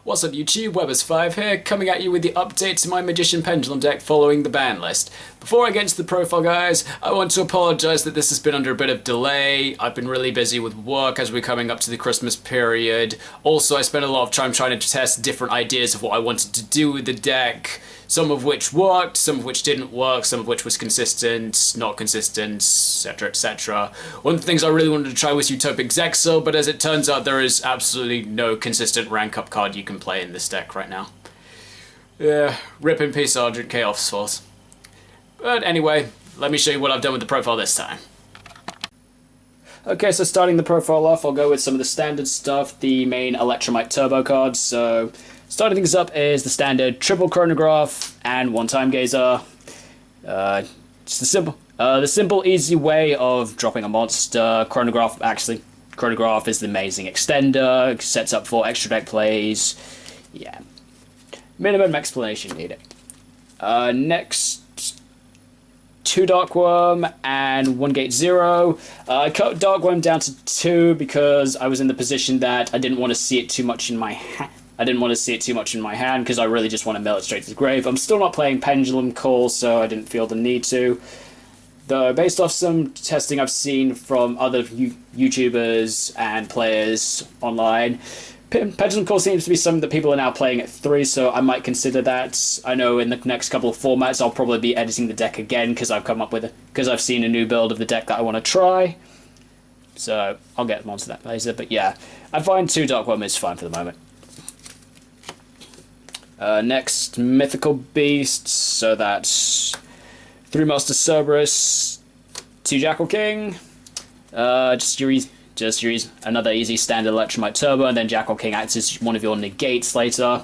What's up YouTube, Webbers5 here, coming at you with the update to my Magician Pendulum deck following the ban list. Before I get into the profile guys, I want to apologise that this has been under a bit of delay. I've been really busy with work as we're coming up to the Christmas period. Also I spent a lot of time trying to test different ideas of what I wanted to do with the deck. Some of which worked, some of which didn't work, some of which was consistent, not consistent, etc, etc. One of the things I really wanted to try was Utopic Zexal, but as it turns out there is absolutely no consistent rank up card you can play in this deck right now. Yeah, rip in peace Sergeant Chaos Force. But anyway, let me show you what I've done with the profile this time. Okay, so starting the profile off, I'll go with some of the standard stuff, the main Electromite Turbo cards. So starting things up is the standard triple chronograph and one time gazer. Just the simple, easy way of dropping a monster. Chronograph is the amazing extender, sets up for extra deck plays. Yeah, minimum explanation needed. Next, 2 Darkworm and 1 Gate 0. I cut Darkworm down to 2 because I was in the position that I didn't want to see it too much in my hand. Because I really just want to mill it straight to the grave. I'm still not playing Pendulum Call, so I didn't feel the need to. Though, based off some testing I've seen from other YouTubers and players online, Pendulum Call seems to be something that people are now playing at 3, so I might consider that. I know in the next couple of formats I'll probably be editing the deck again because I've seen a new build of the deck that I want to try. So I'll get onto that later, but yeah, I find 2 Darkworm is fine for the moment. Next, Mythical Beasts, so that's 3 Master Cerberus, 2 Jackal King, another easy standard Electromite Turbo, and then Jackal King acts as one of your negates later.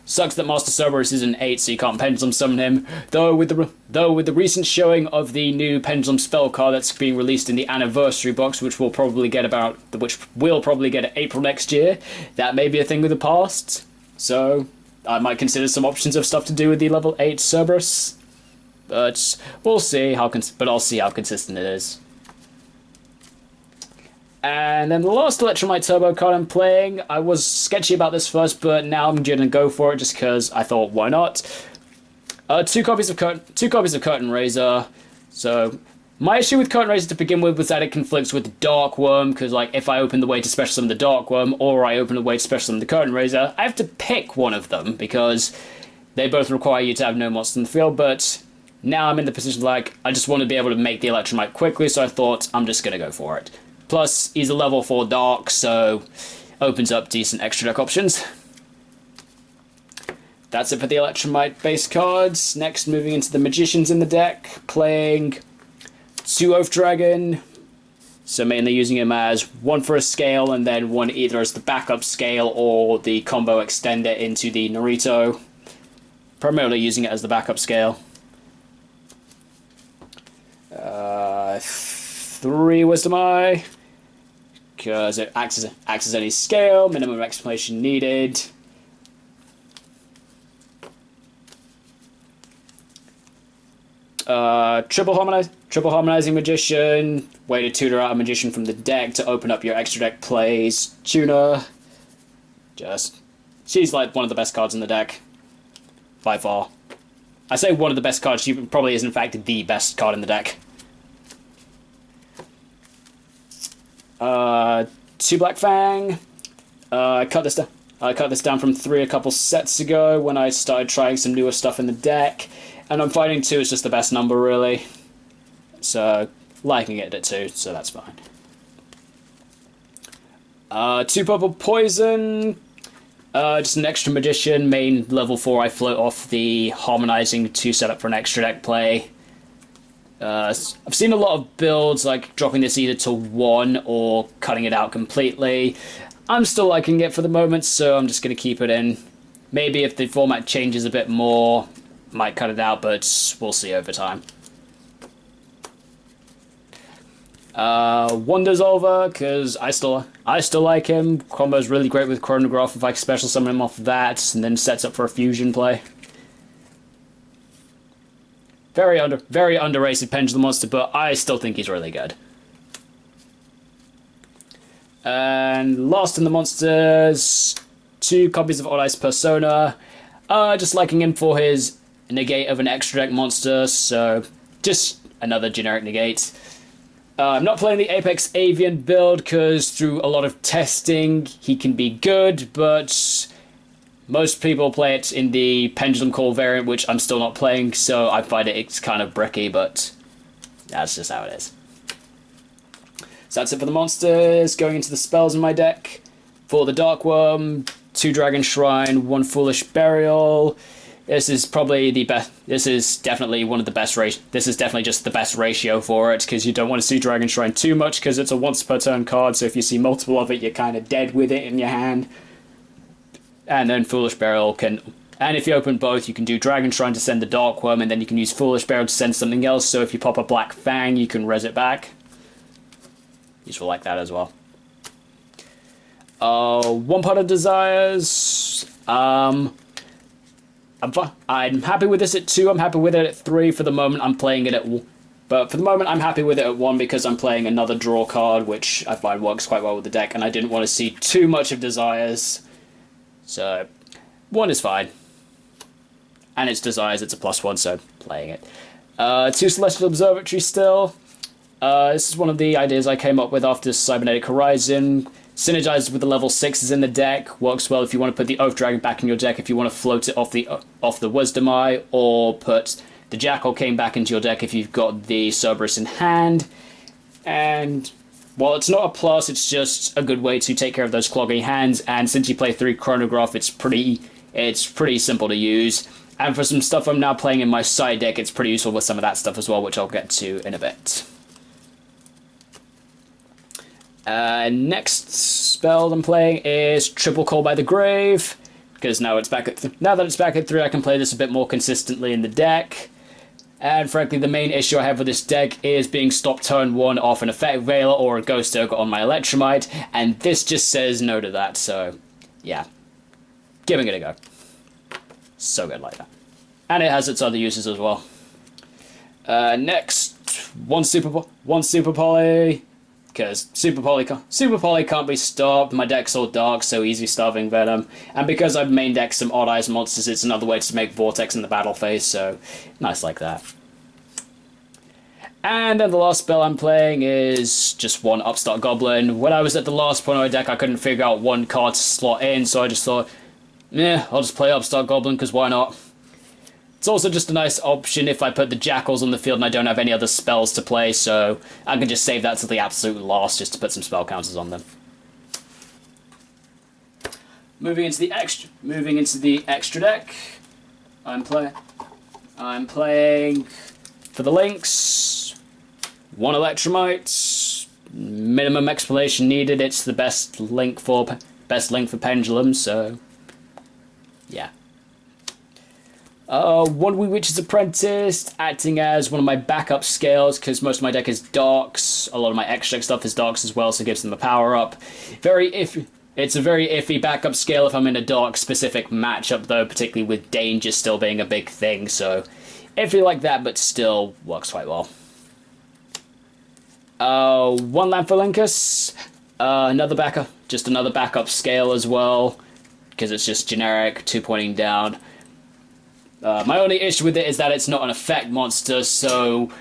Sucks that Master Cerberus is an 8, so you can't Pendulum summon him. Though with the recent showing of the new Pendulum spell card that's being released in the Anniversary box, which we'll probably get at April next year, that may be a thing of the past. So I might consider some options of stuff to do with the level 8 Cerberus, but we'll see I'll see how consistent it is. And then the last Electromite Turbo card I'm playing, I was sketchy about this first, but now I'm gonna go for it just because I thought, why not? 2 copies of Curtain Raiser. So my issue with Curtain Raiser to begin with was that it conflicts with Darkworm, because like if I open the way to special summon the Darkworm or I open the way to special summon the Curtain Raiser, I have to pick one of them because they both require you to have no monster in the field. But now I'm in the position like I just want to be able to make the Electromite quickly, so I thought I'm just gonna go for it. Plus he's a level 4 Dark, so opens up decent extra deck options. That's it for the Electromite base cards. Next, moving into the Magicians in the deck, playing 2 Oath Dragon, so mainly using him as 1 for a scale and then 1 either as the backup scale or the combo extender into the Naruto. Primarily using it as the backup scale. 3 Wisdom Eye, because it acts as any scale, minimum explanation needed. Triple Harmonizing Magician, way to tutor out a Magician from the deck to open up your extra deck plays. Tuner, she's like one of the best cards in the deck, by far. I say one of the best cards, she probably is in fact the best card in the deck. 2 Black Fang, I cut this down from 3 a couple sets ago when I started trying some newer stuff in the deck. And I'm finding 2 is just the best number, really. So, liking it at 2, so that's fine. 2 Purple Poison. Just an extra Magician, main level 4 I float off the Harmonizing to set up for an extra deck play. I've seen a lot of builds like dropping this either to 1 or cutting it out completely. I'm still liking it for the moment, so I'm just going to keep it in. Maybe if the format changes a bit more, might cut it out, but we'll see over time. 1 Dissolver, because I still like him. Combo's really great with Chronograph if I special summon him off that, and then sets up for a fusion play. Very underrated Pendulum monster, but I still think he's really good. And last in the monsters, 2 copies of Odd Eyes Persona. Just liking him for his negate of an extra deck monster, so just another generic negate. I'm not playing the Apex Avian build because through a lot of testing he can be good, but most people play it in the Pendulum Call variant, which I'm still not playing, so I find it's kind of bricky, but that's just how it is. So that's it for the monsters. Going into the spells in my deck. For the Dark Worm, 2 Dragon Shrine, 1 Foolish Burial. This is probably the best. This is definitely one of the best This is definitely just the best ratio for it, because you don't want to see Dragon Shrine too much, because it's a once per turn card, so if you see multiple of it, you're kind of dead with it in your hand. And then Foolish Burial can... And if you open both, you can do Dragon Shrine to send the Dark Worm, and then you can use Foolish Burial to send something else, so if you pop a Black Fang, you can res it back. Useful like that as well. 1 Pot of Desires. I'm happy with this at 2. I'm happy with it at 3. For the moment, I'm playing it at... But for the moment, I'm happy with it at 1 because I'm playing another draw card, which I find works quite well with the deck, and I didn't want to see too much of Desires. So, 1 is fine. And it's Desires, it's a +1, so playing it. 2 Celestial Observatory still. This is one of the ideas I came up with after Cybernetic Horizon. Synergizes with the level 6s in the deck. Works well if you want to put the Oath Dragon back in your deck, if you want to float it off the Wisdom Eye, or put the Jackal King back into your deck if you've got the Cerberus in hand. And while it's not a plus, it's just a good way to take care of those clogging hands, and since you play 3 Chronograph, it's pretty simple to use. And for some stuff I'm now playing in my side deck, it's pretty useful with some of that stuff as well, which I'll get to in a bit. Next spell I'm playing is Triple Call by the Grave, because now that it's back at 3, I can play this a bit more consistently in the deck. And frankly, the main issue I have with this deck is being stopped turn 1 off an Effect Veiler or a Ghost Ogre on my Electromite, and this just says no to that, so yeah. Giving it a go. So good like that. And it has its other uses as well. Next, one Super Poly, because Super Poly can't be stopped. My deck's all dark, so easy Starving Venom. And because I've main decked some Odd Eyes monsters, it's another way to make Vortex in the battle phase, so nice like that. And then the last spell I'm playing is just 1 Upstart Goblin. When I was at the last point of my deck, I couldn't figure out 1 card to slot in, so I just thought, I'll just play Upstart Goblin, because why not? It's also just a nice option if I put the Jackals on the field and I don't have any other spells to play, so I can just save that to the absolute last just to put some spell counters on them. Moving into the extra deck, I'm playing for the links, 1 Electromite, minimum explanation needed. It's the best link for Pendulum, so yeah. 1 Wee Witch's Apprentice, acting as one of my backup scales, because most of my deck is darks. A lot of my extra stuff is darks as well, so it gives them a power up. It's a very iffy backup scale if I'm in a dark specific matchup, though, particularly with danger still being a big thing, so iffy like that, but still works quite well. 1 Lamphalinkus, another backup scale as well, because it's just generic, 2 pointing down. My only issue with it is that it's not an effect monster, so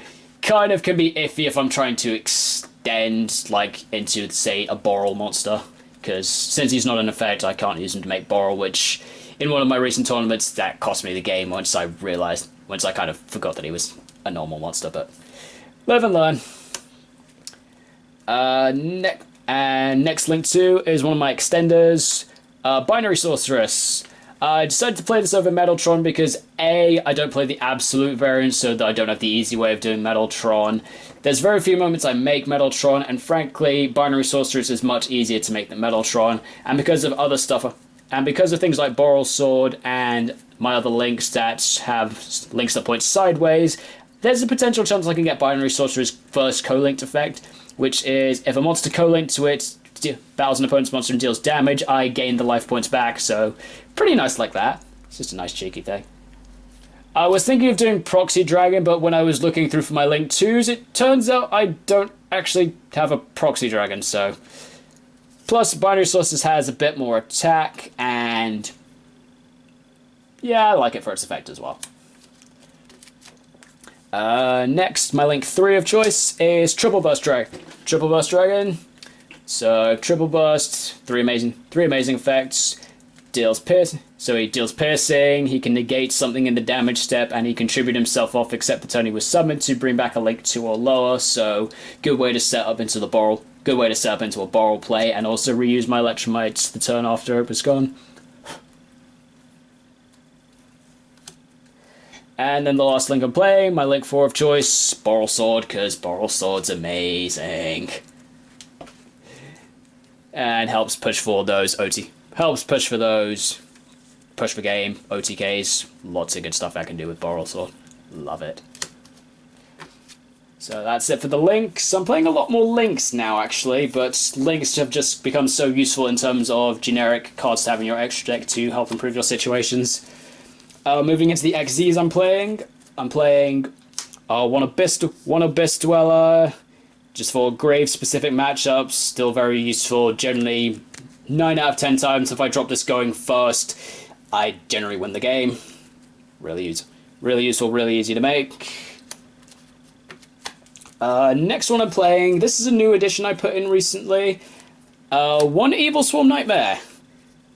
kind of can be iffy if I'm trying to extend, like, into, say, a Boral monster. Because since he's not an effect, I can't use him to make Boral, which, in one of my recent tournaments, that cost me the game once I kind of forgot that he was a normal monster, but live and learn. Next link to is one of my extenders, Binary Sorceress. I decided to play this over Metaltron because A, I don't play the absolute variant, so that I don't have the easy way of doing Metaltron. There's very few moments I make Metaltron, and frankly, Binary Sorceress is much easier to make than Metaltron, and because of other stuff, and because of things like Boral Sword and my other links that have links that point sideways, there's a potential chance I can get Binary Sorcerer's first co-linked effect, which is if a monster co-linked to it battles an opponent's monster and deals damage, I gain the life points back, so pretty nice like that. It's just a nice cheeky thing. I was thinking of doing Proxy Dragon, but when I was looking through for my Link 2s, it turns out I don't actually have a Proxy Dragon, so... Plus, Binary Sorceress has a bit more attack, and and yeah, I like it for its effect as well. Next, my link 3 of choice is Triple Burst Dragon. Triple Burst Dragon. So Triple Burst, three amazing effects. Deals piercing. So he deals piercing. He can negate something in the damage step, and he can tribute himself off except the turn he was summoned to bring back a link 2 or lower. So good way to set up into the borrow. Good way to set up into a borrow play, and also reuse my Electromites the turn after it was gone. And then the last link I'm playing, my link 4 of choice, Boral Sword, because Boral Sword's amazing. And helps push for those push for game, OTKs, lots of good stuff I can do with Boral Sword. Love it. So that's it for the links. I'm playing a lot more links now, actually, but links have just become so useful in terms of generic cards to have in your extra deck to help improve your situations. Moving into the XZs I'm playing one Abyss Dweller, just for grave-specific matchups, still very useful. Generally, 9 out of 10 times if I drop this going first, I generally win the game. Really useful, really easy to make. Next one I'm playing, this is a new addition I put in recently. One Evil Swarm Nightmare.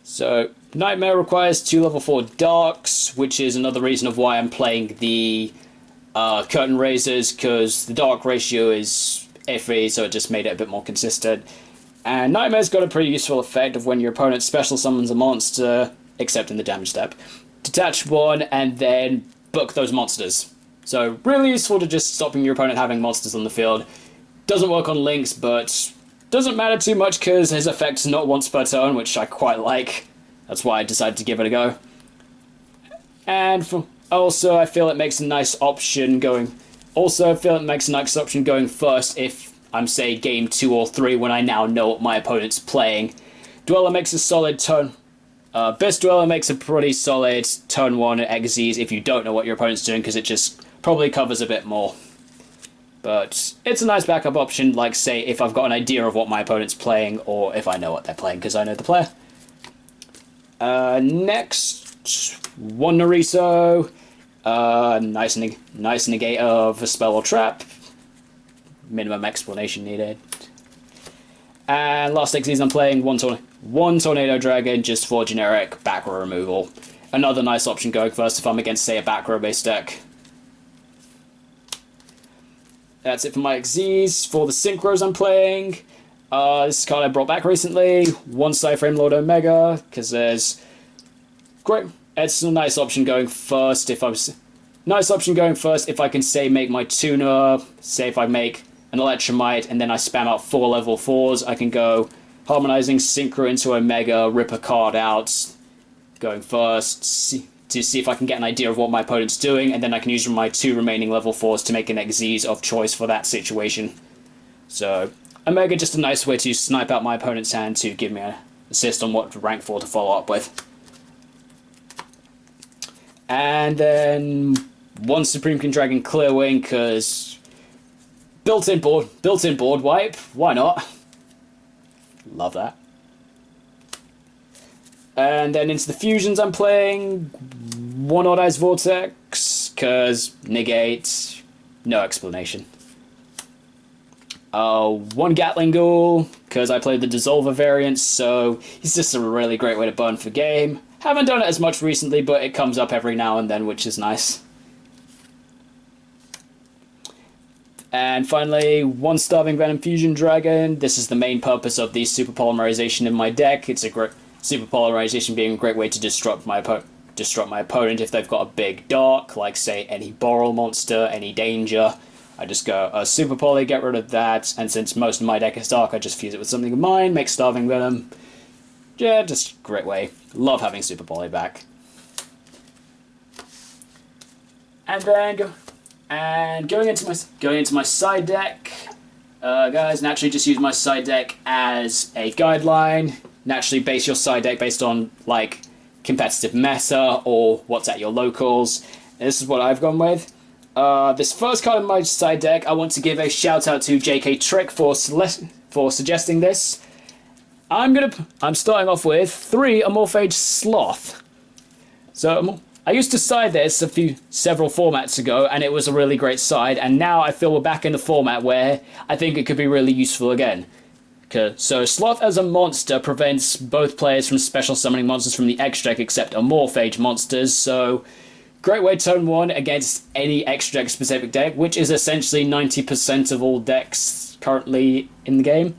So, Nightmare requires 2 level 4 Darks, which is another reason of why I'm playing the Curtain Raisers, because the Dark ratio is iffy, so it just made it a bit more consistent. And Nightmare's got a pretty useful effect of when your opponent special summons a monster, except in the damage step. Detach one, and then book those monsters. So, really useful to just stopping your opponent having monsters on the field. Doesn't work on links, but doesn't matter too much because his effect's not once per turn, which I quite like. That's why I decided to give it a go. And also, I feel it makes a nice option going first if I'm, say, game 2 or 3 when I now know what my opponent's playing. Dweller makes a solid turn. Best Dweller makes a pretty solid turn 1 XZs if you don't know what your opponent's doing, because it just probably covers a bit more. But it's a nice backup option, like, say, if I've got an idea of what my opponent's playing, or if I know what they're playing because I know the player. Next, one Nariso. Nice negate of a spell or trap. Minimum explanation needed. And last XYZ I'm playing one Tornado Dragon just for generic back row removal. Another nice option going first if I'm against, say, a back row based deck. That's it for my XZs. For the Synchros I'm playing, this card I brought back recently. One Cyframe Lord Omega, because there's great. It's a nice option going first if I can, say, make my tuner. Say if I make an Electromite and then I spam out 4 level 4s, I can go Harmonizing Synchro into Omega, rip a card out, going first, to see if I can get an idea of what my opponent's doing, and then I can use my 2 remaining level 4s to make an XZs of choice for that situation. So, Omega just a nice way to snipe out my opponent's hand to give me an assist on what rank 4 to follow up with. And then one Supreme King Dragon Clearwing, because built-in board wipe, why not? Love that. And then into the fusions I'm playing, one Odd Eyes Vortex, because negate, no explanation. One Gatling Ghoul, because I played the Dissolver variant, so he's just a really great way to burn for game. Haven't done it as much recently, but it comes up every now and then, which is nice. And finally, one Starving Venom Fusion Dragon. This is the main purpose of the Super Polymerization in my deck. It's a great Super Polarization being a great way to disrupt my opponent if they've got a big dark, like, say, any Boral monster, any danger. I just go Super Poly, get rid of that, and since most of my deck is dark, I just fuse it with something of mine, make Starving Venom. Yeah, just a great way. Love having Super Poly back. And then going into my side deck, guys, naturally just use my side deck as a guideline. Naturally base your side deck based on, like, competitive meta or what's at your locals. And this is what I've gone with. This first card in my side deck, I want to give a shout out to JK Trick for suggesting this. I'm starting off with 3 Amorphage Sloth. So I used to side this several formats ago, and it was a really great side. And now I feel we're back in the format where I think it could be really useful again. So Sloth as a monster prevents both players from special summoning monsters from the extra deck except Amorphage monsters. So great way turn 1 against any extra deck specific deck, which is essentially 90% of all decks currently in the game.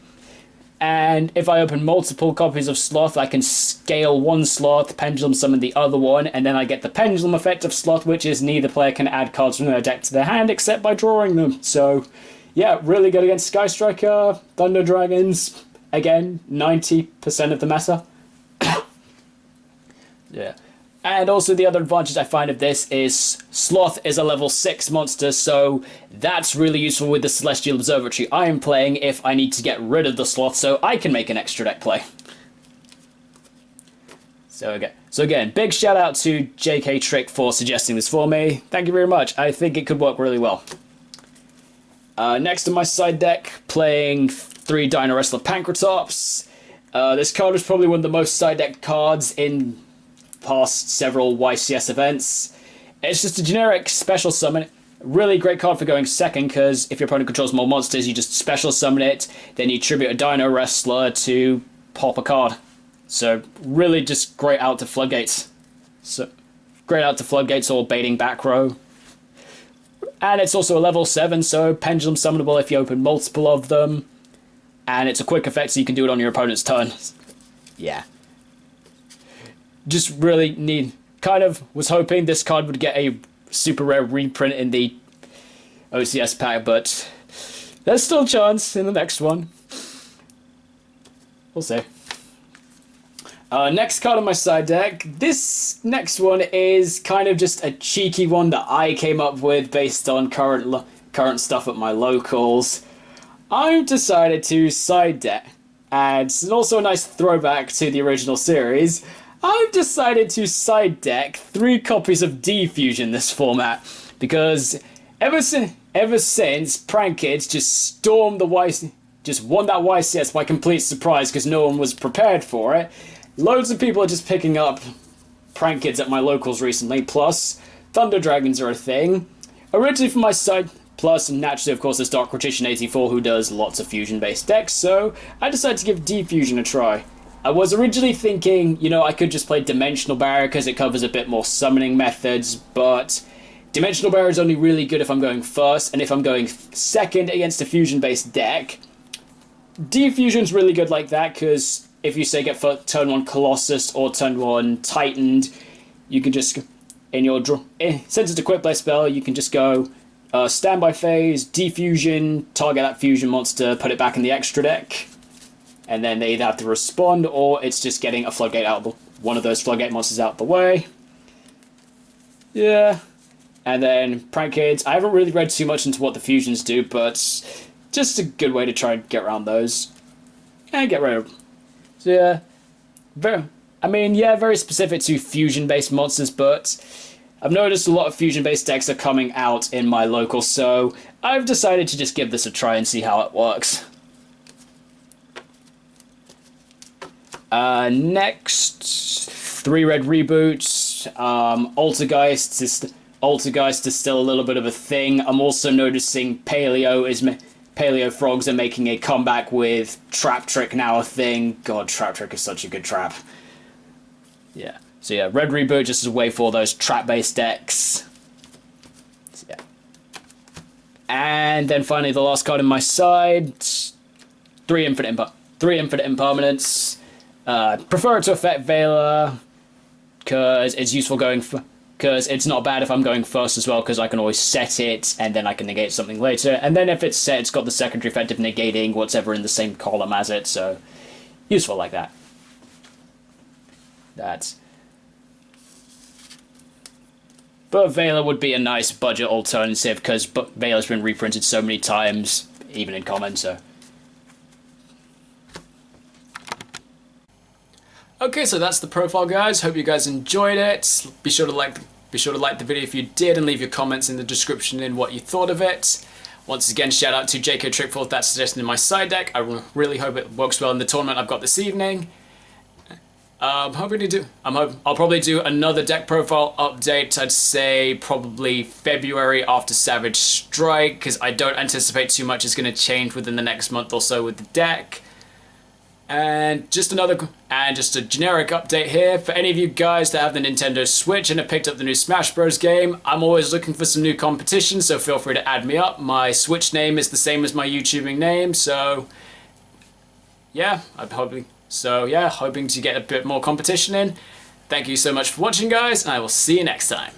And if I open multiple copies of Sloth, I can scale one Sloth, Pendulum summon the other one, and then I get the Pendulum effect of Sloth, which is neither player can add cards from their deck to their hand except by drawing them. So, yeah, really good against Sky Striker, Thunder Dragons. Again, 90% of the meta. Yeah. And also the other advantage I find of this is Sloth is a level 6 monster, so that's really useful with the Celestial Observatory I am playing if I need to get rid of the Sloth so I can make an extra deck play. So again, big shout out to JK Trick for suggesting this for me. Thank you very much. I think it could work really well. Next in my side deck, playing 3 Dino Wrestler Pancratops. This card was probably one of the most side deck cards in past several YCS events. It's just a generic special summon. Really great card for going second, because if your opponent controls more monsters, you just special summon it, then you tribute a Dino Wrestler to pop a card. So really just great out to Floodgates. So great out to Floodgates or baiting back row. And it's also a level 7, so Pendulum summonable if you open multiple of them. And it's a quick effect, so you can do it on your opponent's turn. Yeah. Just really was hoping this card would get a super rare reprint in the OCS pack, but there's still a chance in the next one. We'll see. Next card on my side deck. This next one is kind of just a cheeky one that I came up with based on current stuff at my locals. I've decided to side deck, and it's also a nice throwback to the original series. I've decided to side deck 3 copies of D-Fusion this format, because ever since Prank Kids just won that YCS by complete surprise because no one was prepared for it, loads of people are just picking up Prank Kids at my locals recently, plus Thunder Dragons are a thing. Originally for my side, plus naturally of course there's Dark Magician 84 who does lots of fusion based decks, so I decided to give D-Fusion a try. I was originally thinking, I could just play Dimensional Barrier because it covers a bit more summoning methods, but Dimensional Barrier is only really good if I'm going first, and if I'm going second against a fusion-based deck, D-Fusion's really good like that, because if you say get turn 1 Colossus or turn 1 Titaned, you can just, in your draw, since it's a quick play spell, you can just go standby phase, D-Fusion, target that fusion monster, put it back in the extra deck. And then they either have to respond, or it's just getting a Floodgate one of those Floodgate monsters out the way. Yeah. And then Prank Kids. I haven't really read too much into what the fusions do, but just a good way to try and get around those. And get rid of them. So yeah. Very specific to fusion-based monsters, but I've noticed a lot of fusion-based decks are coming out in my local, so I've decided to just give this a try and see how it works. Next, 3 red reboots. Altergeist is still a little bit of a thing. I'm also noticing Paleo Frogs are making a comeback with Trap Trick now a thing. God, Trap Trick is such a good trap. Yeah. So yeah, red reboot just as a way for those trap-based decks. So, yeah. And then finally the last card on my side. 3 infinite impermanents. Prefer it to affect Veiler, because it's useful because it's not bad if I'm going first as well, because I can always set it, and then I can negate something later. And then if it's set, it's got the secondary effect of negating whatever in the same column as it, so useful like that. But Veiler would be a nice budget alternative, because Veiler's been reprinted so many times, even in common, so... Okay, so that's the profile, guys. Hope you guys enjoyed it. Be sure to like the video if you did, and leave your comments in the description in what you thought of it. Once again, shout out to JK Trick for that suggestion in my side deck. I really hope it works well in the tournament I've got this evening. I'll probably do another deck profile update, I'd say probably February after Savage Strike, because I don't anticipate too much is going to change within the next month or so with the deck. And just a generic update here for any of you guys that have the Nintendo Switch and have picked up the new Smash Bros. Game. I'm always looking for some new competition, so feel free to add me up. My Switch name is the same as my YouTubing name, so yeah, hoping to get a bit more competition in. Thank you so much for watching, guys, and I will see you next time.